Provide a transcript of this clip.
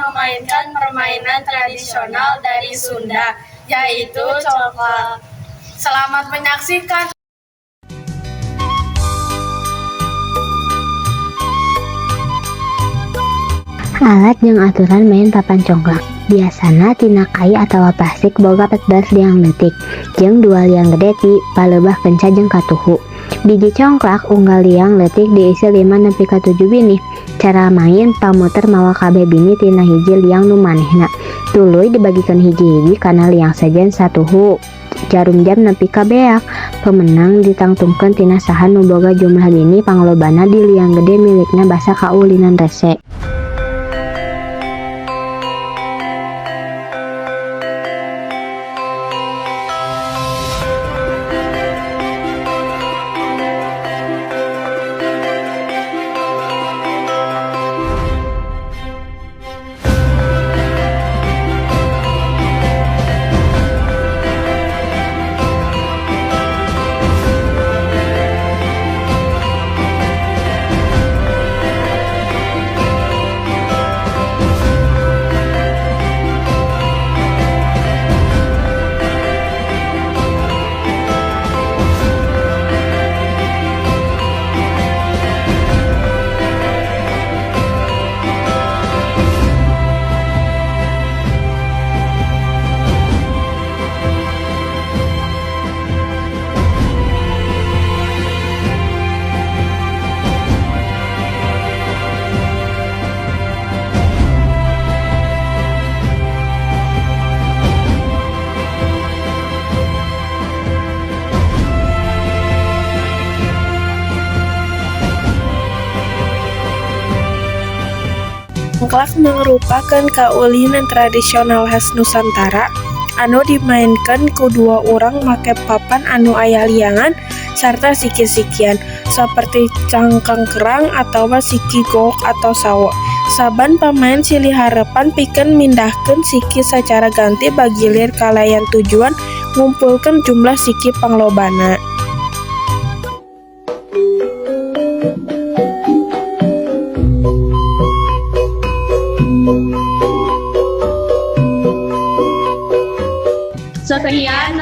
memainkan permainan tradisional dari Sunda, yaitu congklak. Selamat menyaksikan. Alat jeung aturan main papan congklak biasana tina kai atawa plastik boga 14 liang leutik jeung 2 liang gede ti palebah kenca jeung katuhu. Biji congklak unggal liang leutik diisi 5 nepi ka 7 bini. Cara main pamuter mawa kabeh bini tina hiji liang nu manehna. Tuluy dibagikeun hiji-hiji kana liang sajen satuhu. Jarum jam nepi ka beak. Pemenang ditangtungkeun tina saha nu boga jumlah bini panglobana di liang gede milikna basa kaulinan rese. Congklak merupakan kaulinan tradisional khas Nusantara anu dimainkan ku dua urang make papan anu aya liangan sarta siki-sikian saperti cangkang kerang atawa siki gok atau sawo. Saban pamain silih harepan pikeun mindahkeun siki sacara ganti bagilir kalayan tujuan ngumpulkeun jumlah siki panglobana. Sekian